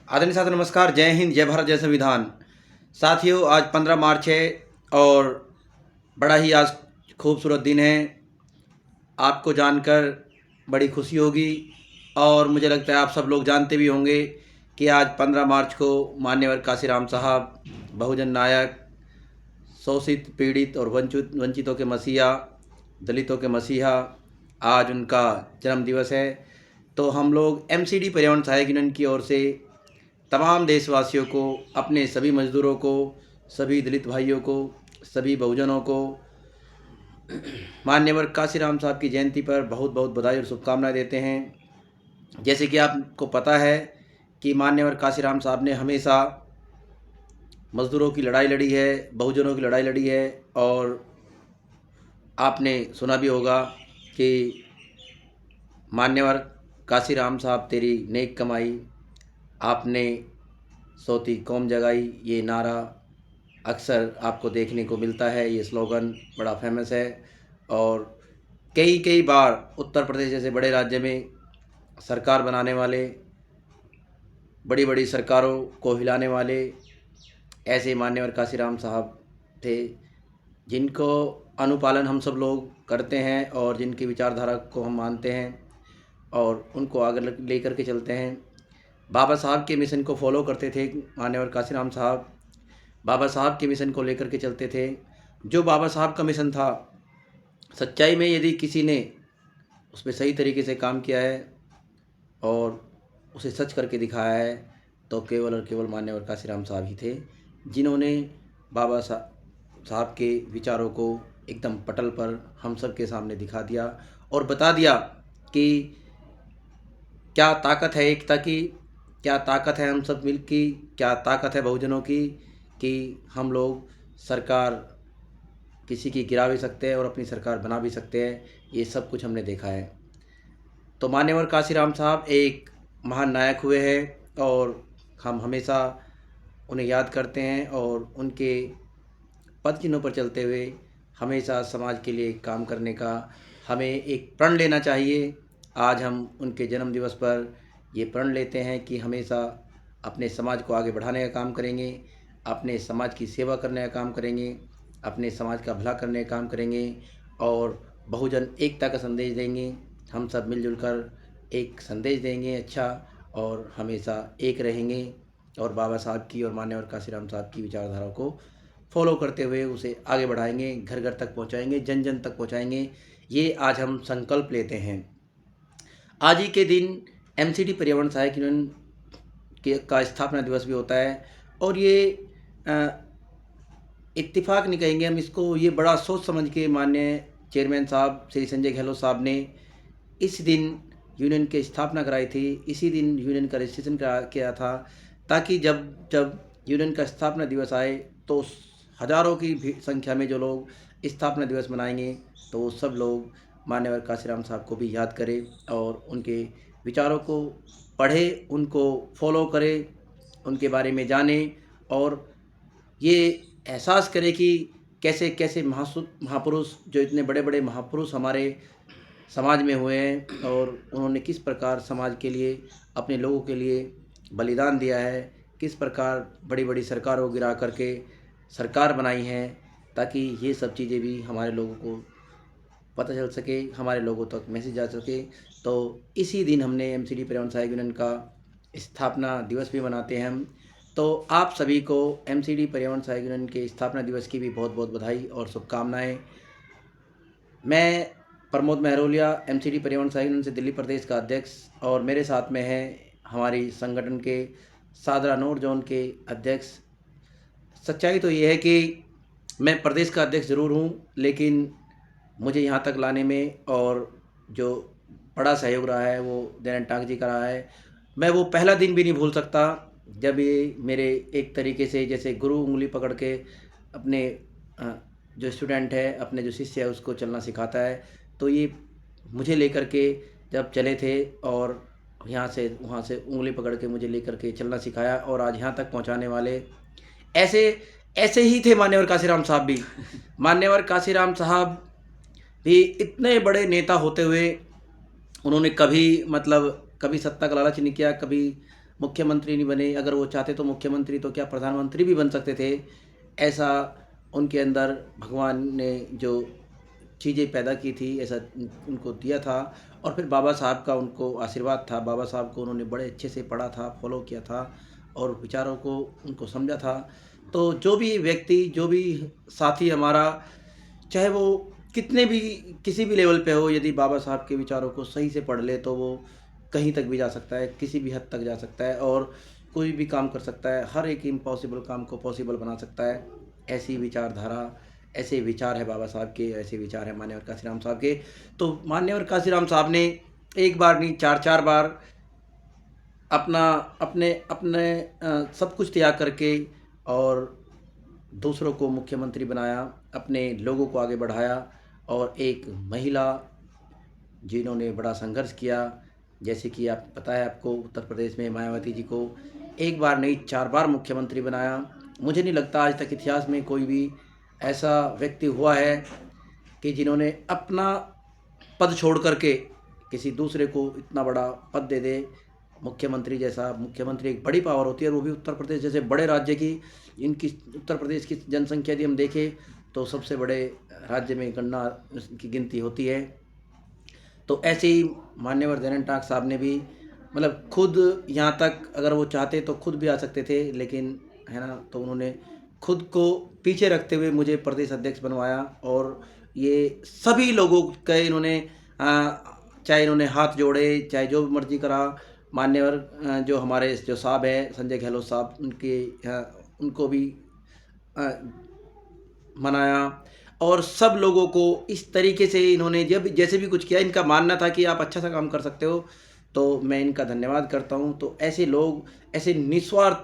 आदरणीय साथियों नमस्कार, जय हिंद, जय भारत, जय संविधान। साथियों, आज 15 मार्च है और बड़ा ही आज खूबसूरत दिन है। आपको जानकर बड़ी खुशी होगी और मुझे लगता है आप सब लोग जानते भी होंगे कि आज 15 मार्च को मान्यवर काशीराम साहब, बहुजन नायक, शोषित, पीड़ित और वंचितों के मसीहा, दलितों के मसीहा, आज उनका जन्म दिवस है। तो हम लोग एमसीडी पर्यावरण सहायक यूनियन की ओर से तमाम देशवासियों को, अपने सभी मजदूरों को, सभी दलित भाइयों को, सभी बहुजनों को मान्यवर काशीराम साहब की जयंती पर बहुत बहुत बधाई और शुभकामनाएं देते हैं। जैसे कि आपको पता है कि मान्यवर काशीराम साहब ने हमेशा मजदूरों की लड़ाई लड़ी है, बहुजनों की लड़ाई लड़ी है। और आपने सुना भी होगा कि मान्यवर काशीराम साहब तेरी नेक कमाई, आपने सोती कौम जगाई, ये नारा अक्सर आपको देखने को मिलता है। ये स्लोगन बड़ा फेमस है और कई कई बार उत्तर प्रदेश जैसे बड़े राज्य में सरकार बनाने वाले, बड़ी बड़ी सरकारों को हिलाने वाले ऐसे मान्यवर काशीराम साहब थे, जिनको अनुपालन हम सब लोग करते हैं और जिनकी विचारधारा को हम मानते हैं और उनको आगे लेकर के चलते हैं। बाबा साहब के मिशन को फॉलो करते थे मान्यवर काशीराम साहब। बाबा साहब के मिशन को लेकर के चलते थे। जो बाबा साहब का मिशन था, सच्चाई में यदि किसी ने उस पर सही तरीके से काम किया है और उसे सच करके दिखाया है, तो केवल और केवल मान्यवर काशीराम साहब ही थे, जिन्होंने बाबा साहब के विचारों को एकदम पटल पर हम सब के सामने दिखा दिया और बता दिया कि क्या ताकत है एकता की, क्या ताकत है हम सब मिल की, क्या ताकत है बहुजनों की, कि हम लोग सरकार किसी की गिरा भी सकते हैं और अपनी सरकार बना भी सकते हैं। ये सब कुछ हमने देखा है। तो मान्यवर काशीराम साहब एक महान नायक हुए हैं और हम हमेशा उन्हें याद करते हैं और उनके पद चिन्हों पर चलते हुए हमेशा समाज के लिए काम करने का हमें एक प्रण लेना चाहिए। आज हम उनके जन्म दिवस पर ये प्रण लेते हैं कि हमेशा अपने समाज को आगे बढ़ाने का काम करेंगे, अपने समाज की सेवा करने का काम करेंगे, अपने समाज का भला करने का काम करेंगे और बहुजन एकता का संदेश देंगे। हम सब मिलजुल कर एक संदेश देंगे अच्छा, और हमेशा एक रहेंगे और बाबा साहब की और मान्यवर काशीराम साहब की विचारधारा को फॉलो करते हुए उसे आगे बढ़ाएंगे, घर घर तक पहुंचाएंगे, जन जन तक पहुंचाएंगे। ये आज हम संकल्प लेते हैं। आज ही के दिन एमसीडी पर्यावरण सहायक यूनियन का स्थापना दिवस भी होता है और ये इत्तेफाक नहीं कहेंगे हम इसको, ये बड़ा सोच समझ के माननीय चेयरमैन साहब श्री संजय गहलोत साहब ने इस दिन यूनियन की स्थापना कराई थी। इसी दिन यूनियन का रजिस्ट्रेशन किया था, ताकि जब जब यूनियन का स्थापना दिवस आए तो हज़ारों की संख्या में जो लोग स्थापना दिवस मनाएंगे, तो वो सब लोग मान्यवर काशीराम साहब को भी याद करें और उनके विचारों को पढ़े, उनको फॉलो करें, उनके बारे में जाने और ये एहसास करें कि कैसे कैसे महापुरुष, जो इतने बड़े बड़े महापुरुष हमारे समाज में हुए हैं और उन्होंने किस प्रकार समाज के लिए, अपने लोगों के लिए बलिदान दिया है, किस प्रकार बड़ी बड़ी सरकारों को गिरा करके सरकार बनाई है, ताकि ये सब चीज़ें भी हमारे लोगों को पता चल सके, हमारे लोगों तक मैसेज जा सके। तो इसी दिन हमने एमसीडी पर्यावरण सहायक यूनियन का स्थापना दिवस भी मनाते हैं हम। तो आप सभी को एमसीडी पर्यावरण सहायक यूनियन के स्थापना दिवस की भी बहुत बहुत बधाई और शुभकामनाएं। मैं प्रमोद महरोलिया, एमसीडी पर्यावरण सहायक यूनियन से दिल्ली प्रदेश का अध्यक्ष, और मेरे साथ में हैं हमारी संगठन के सादरा नॉर्थ जोन के अध्यक्ष। सच्चाई तो ये है कि मैं प्रदेश का अध्यक्ष ज़रूर हूँ, लेकिन मुझे यहाँ तक लाने में और जो बड़ा सहयोग रहा है वो दयानंद टांक जी का रहा है। मैं वो पहला दिन भी नहीं भूल सकता जब ये मेरे एक तरीके से जैसे गुरु उंगली पकड़ के अपने जो स्टूडेंट है, अपने जो शिष्य है, उसको चलना सिखाता है। तो ये मुझे लेकर के जब चले थे और यहाँ से वहाँ से उंगली पकड़ के मुझे लेकर के चलना सिखाया और आज यहाँ तक पहुँचाने वाले ऐसे ऐसे ही थे मान्यवर काशीराम साहब भी। मान्यवर काशीराम साहब भी इतने बड़े नेता होते हुए उन्होंने कभी कभी सत्ता का लालच नहीं किया, कभी मुख्यमंत्री नहीं बने। अगर वो चाहते तो मुख्यमंत्री तो क्या प्रधानमंत्री भी बन सकते थे। ऐसा उनके अंदर भगवान ने जो चीज़ें पैदा की थी, ऐसा उनको दिया था। और फिर बाबा साहब का उनको आशीर्वाद था। बाबा साहब को उन्होंने बड़े अच्छे से पढ़ा था, फॉलो किया था और विचारों को उनको समझा था। तो जो भी व्यक्ति, जो भी साथी हमारा, चाहे वो कितने भी किसी भी लेवल पे हो, यदि बाबा साहब के विचारों को सही से पढ़ ले तो वो कहीं तक भी जा सकता है, किसी भी हद तक जा सकता है और कोई भी काम कर सकता है। हर एक इम्पॉसिबल काम को पॉसिबल बना सकता है। ऐसी विचारधारा, ऐसे विचार है बाबा साहब के, ऐसे विचार है मान्यवर काशीराम साहब के। तो मान्यवर काशीराम साहब ने एक बार नहीं, 4-4 बार अपना अपने अपने सब कुछ त्याग करके और दूसरों को मुख्यमंत्री बनाया, अपने लोगों को आगे बढ़ाया। और एक महिला जिन्होंने बड़ा संघर्ष किया, जैसे कि आप पता है आपको, उत्तर प्रदेश में मायावती जी को एक बार नहीं 4 बार मुख्यमंत्री बनाया। मुझे नहीं लगता आज तक इतिहास में कोई भी ऐसा व्यक्ति हुआ है कि जिन्होंने अपना पद छोड़ करके किसी दूसरे को इतना बड़ा पद दे दे। मुख्यमंत्री जैसा, मुख्यमंत्री एक बड़ी पावर होती है और वो भी उत्तर प्रदेश जैसे बड़े राज्य की। इनकी उत्तर प्रदेश की जनसंख्या यदि हम देखें तो सबसे बड़े राज्य में गणना की गिनती होती है। तो ऐसे ही मान्यवर जयंत टाक साहब ने भी मतलब खुद यहाँ तक अगर वो चाहते तो खुद भी आ सकते थे, लेकिन है ना, तो उन्होंने खुद को पीछे रखते हुए मुझे प्रदेश अध्यक्ष बनवाया। और ये सभी लोगों के इन्होंने चाहे इन्होंने हाथ जोड़े, चाहे जो मर्जी करा। मान्यवर जो हमारे जो साहब है संजय गहलोत साहब, उनको भी अ, मनाया। और सब लोगों को इस तरीके से इन्होंने जब जैसे भी कुछ किया, इनका मानना था कि आप अच्छा सा काम कर सकते हो, तो मैं इनका धन्यवाद करता हूँ। तो ऐसे लोग, ऐसे निस्वार्थ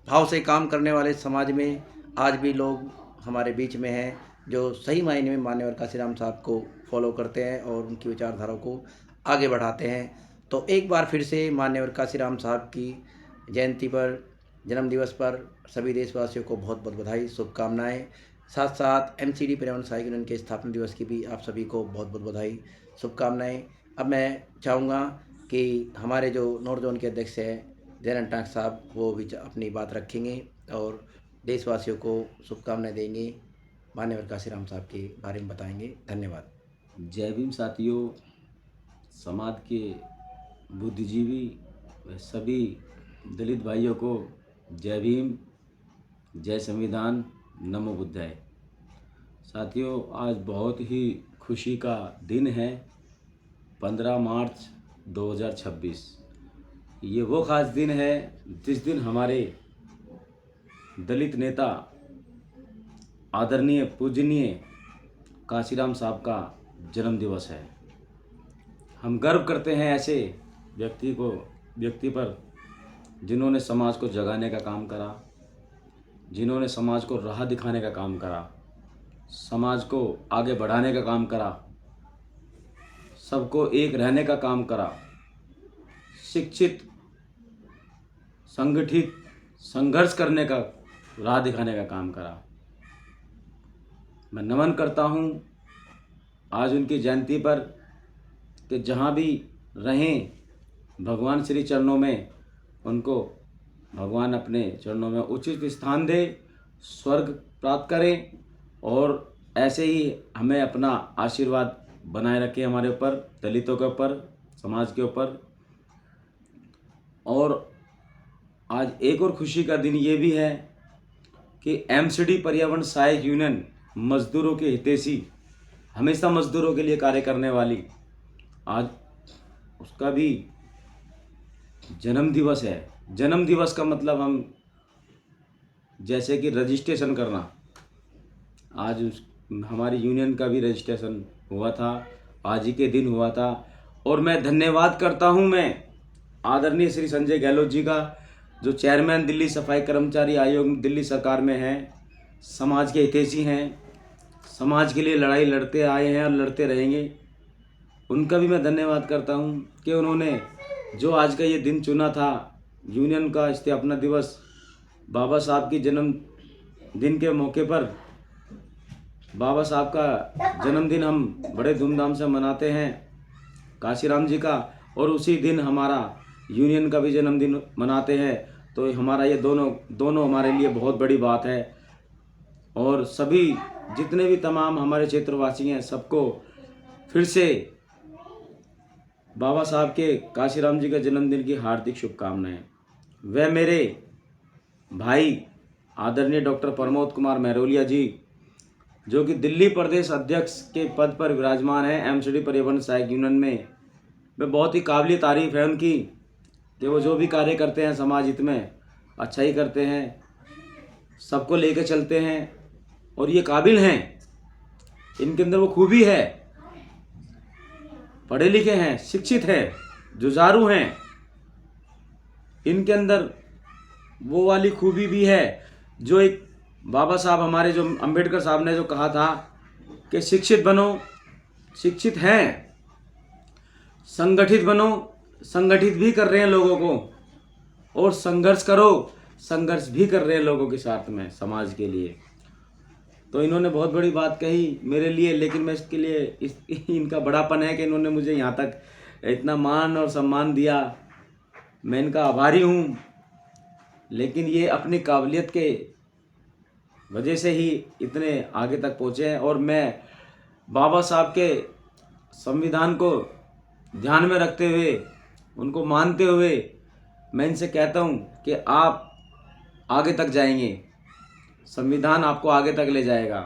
भाव से काम करने वाले समाज में आज भी लोग हमारे बीच में हैं, जो सही मायने में मान्यवर काशीराम साहब को फॉलो करते हैं और उनकी विचारधारा को आगे बढ़ाते हैं। तो एक बार फिर से मान्यवर काशीराम साहब की जयंती पर, जन्मदिवस पर सभी देशवासियों को बहुत बहुत बधाई, शुभकामनाएं। साथ साथ एमसीडी पर्यावरण सहायक यूनियन के स्थापना दिवस की भी आप सभी को बहुत बहुत बधाई, शुभकामनाएं। अब मैं चाहूँगा कि हमारे जो नॉर्थ जोन के अध्यक्ष हैं जयंत टाक साहब, वो भी अपनी बात रखेंगे और देशवासियों को शुभकामनाएं देंगे, मान्यवर काशीराम साहब के बारे में बताएंगे। धन्यवाद। जय भीम साथियों, समाज के बुद्धिजीवी व सभी दलित भाइयों को जय भीम, जय संविधान, नमो बुद्धाय। साथियों, आज बहुत ही खुशी का दिन है, 15 मार्च 2026। ये वो खास दिन है जिस दिन हमारे दलित नेता आदरणीय पूजनीय काशीराम साहब का जन्म दिवस है। हम गर्व करते हैं ऐसे व्यक्ति पर जिन्होंने समाज को जगाने का काम करा, जिन्होंने समाज को राह दिखाने का काम करा, समाज को आगे बढ़ाने का काम करा, सबको एक रहने का काम करा, शिक्षित, संगठित, संघर्ष करने का, राह दिखाने का काम करा। मैं नमन करता हूँ आज उनकी जयंती पर कि जहाँ भी रहें भगवान श्री चरणों में, उनको भगवान अपने चरणों में उचित स्थान दे, स्वर्ग प्राप्त करें और ऐसे ही हमें अपना आशीर्वाद बनाए रखें हमारे ऊपर, दलितों के ऊपर, समाज के ऊपर। और आज एक और खुशी का दिन ये भी है कि एमसीडी पर्यावरण सहायक यूनियन, मजदूरों के हितैषी, हमेशा मजदूरों के लिए कार्य करने वाली, आज उसका भी जन्म दिवस है। जन्म दिवस का मतलब हम जैसे कि रजिस्ट्रेशन करना, आज हमारी यूनियन का भी रजिस्ट्रेशन हुआ था, आज ही के दिन हुआ था। और मैं धन्यवाद करता हूं मैं आदरणीय श्री संजय गहलोत जी का, जो चेयरमैन दिल्ली सफाई कर्मचारी आयोग दिल्ली सरकार में हैं, समाज के हितैषी हैं, समाज के लिए लड़ाई लड़ते आए हैं और लड़ते रहेंगे। उनका भी मैं धन्यवाद करता हूं कि उन्होंने जो आज का ये दिन चुना था, यूनियन का स्थापना दिवस, बाबा साहब की जन्म दिन के मौके पर, बाबा साहब का जन्मदिन हम बड़े धूमधाम से मनाते हैं काशीराम जी का, और उसी दिन हमारा यूनियन का भी जन्मदिन मनाते हैं, तो हमारा ये दोनों हमारे लिए बहुत बड़ी बात है। और सभी जितने भी तमाम हमारे क्षेत्रवासी हैं, सबको फिर से बाबा साहब के काशीराम जी के जन्मदिन की हार्दिक शुभकामनाएं। वह मेरे भाई आदरणीय डॉक्टर प्रमोद कुमार महरोलिया जी, जो कि दिल्ली प्रदेश अध्यक्ष के पद पर विराजमान है एमसीडी परिवहन सहायक यूनियन में। वे बहुत ही काबिल तारीफ़ है उनकी कि वो जो भी कार्य करते हैं समाज हित में अच्छा ही करते हैं, सबको लेके चलते हैं और ये काबिल हैं, इनके अंदर वो खूबी है, पढ़े लिखे हैं, शिक्षित हैं, जुझारू हैं, इनके अंदर वो वाली खूबी भी है जो एक बाबा साहब हमारे जो अंबेडकर साहब ने जो कहा था कि शिक्षित बनो, शिक्षित हैं, संगठित बनो, संगठित भी कर रहे हैं लोगों को, और संघर्ष करो, संघर्ष भी कर रहे हैं लोगों के साथ में समाज के लिए। तो इन्होंने बहुत बड़ी बात कही मेरे लिए, लेकिन मैं इसके लिए इनका बड़ापन है कि इन्होंने मुझे यहाँ तक इतना मान और सम्मान दिया, मैं इनका आभारी हूँ। लेकिन ये अपनी काबिलियत के वजह से ही इतने आगे तक पहुँचे हैं। और मैं बाबा साहब के संविधान को ध्यान में रखते हुए, उनको मानते हुए, मैं इनसे कहता हूँ कि आप आगे तक जाएंगे, संविधान आपको आगे तक ले जाएगा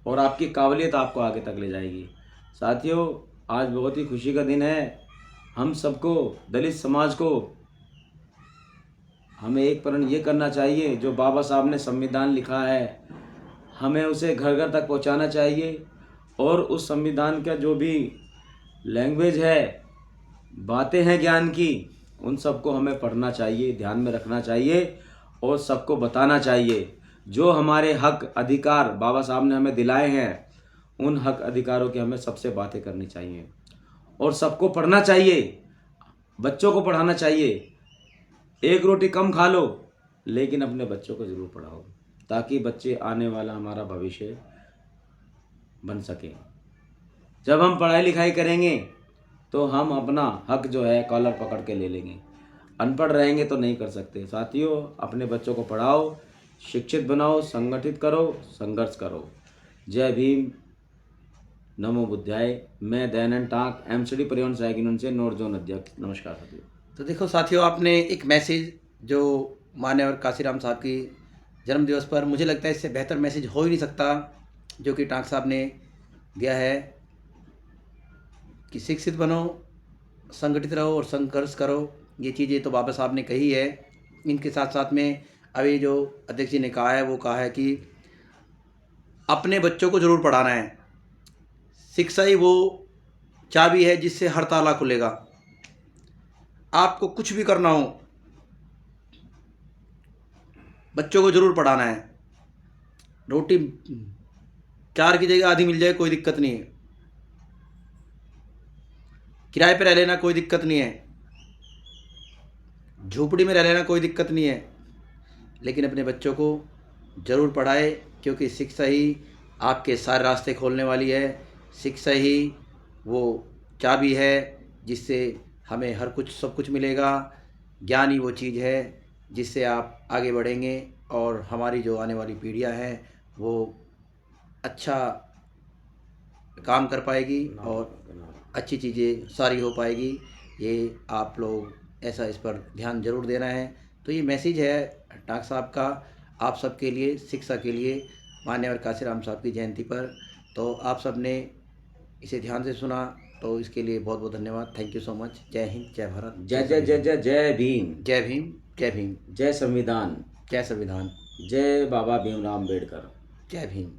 और आपकी काबिलियत आपको आगे तक ले जाएगी। साथियों, आज बहुत ही खुशी का दिन है। हम सबको, दलित समाज को, हमें एक प्रण ये करना चाहिए, जो बाबा साहब ने संविधान लिखा है हमें उसे घर घर तक पहुंचाना चाहिए। और उस संविधान का जो भी लैंग्वेज है, बातें हैं ज्ञान की, उन सबको हमें पढ़ना चाहिए, ध्यान में रखना चाहिए और सबको बताना चाहिए। जो हमारे हक अधिकार बाबा साहब ने हमें दिलाए हैं, उन हक अधिकारों की हमें सबसे बातें करनी चाहिए और सबको पढ़ना चाहिए, बच्चों को पढ़ाना चाहिए। एक रोटी कम खा लो, लेकिन अपने बच्चों को ज़रूर पढ़ाओ, ताकि बच्चे आने वाला हमारा भविष्य बन सके। जब हम पढ़ाई लिखाई करेंगे तो हम अपना हक जो है कॉलर पकड़ के ले लेंगे। अनपढ़ रहेंगे तो नहीं कर सकते। साथियों, अपने बच्चों को पढ़ाओ, शिक्षित बनाओ, संगठित करो, संघर्ष करो। जय भीम, नमो बुद्धाय। मैं दयानंद टाक, एमसीडी परिवहन सहायक यूनियन से नॉर्थ जोन अध्यक्ष। नमस्कार साथियों। तो देखो साथियों, आपने एक मैसेज जो मान्यवर काशीराम साहब की जन्मदिवस पर, मुझे लगता है इससे बेहतर मैसेज हो ही नहीं सकता जो कि टाक साहब ने दिया है कि शिक्षित बनो, संगठित रहो और संघर्ष करो। ये चीज़ें तो बाबा साहब ने कही है। इनके साथ साथ में अभी जो अध्यक्ष जी ने कहा है, वो कहा है कि अपने बच्चों को ज़रूर पढ़ाना है। शिक्षा ही वो चाबी है जिससे हर ताला खुलेगा। आपको कुछ भी करना हो, बच्चों को ज़रूर पढ़ाना है। रोटी 4 की जगह आधी मिल जाए, कोई दिक्कत नहीं है। किराए पे रह लेना, कोई दिक्कत नहीं है। झोपड़ी में रह लेना, कोई दिक्कत नहीं है। लेकिन अपने बच्चों को ज़रूर पढ़ाए, क्योंकि शिक्षा ही आपके सारे रास्ते खोलने वाली है। शिक्षा ही वो चाबी है जिससे हमें हर कुछ, सब कुछ मिलेगा। ज्ञान ही वो चीज़ है जिससे आप आगे बढ़ेंगे और हमारी जो आने वाली पीढ़ियाँ हैं वो अच्छा काम कर पाएगी और अच्छी चीज़ें सारी हो पाएगी। ये आप लोग ऐसा इस पर ध्यान ज़रूर देना है। तो ये मैसेज है टाक साहब का आप सबके लिए, शिक्षा के लिए, मान्यवर काशीराम साहब की जयंती पर। तो आप सब ने इसे ध्यान से सुना, तो इसके लिए बहुत बहुत धन्यवाद। Thank you so much. जय हिंद, जय भारत, जय जय जय जय जय भीम। जय भीम, जय भीम, जय संविधान, जय संविधान, जय बाबा भीमराव अम्बेडकर। जय भीम।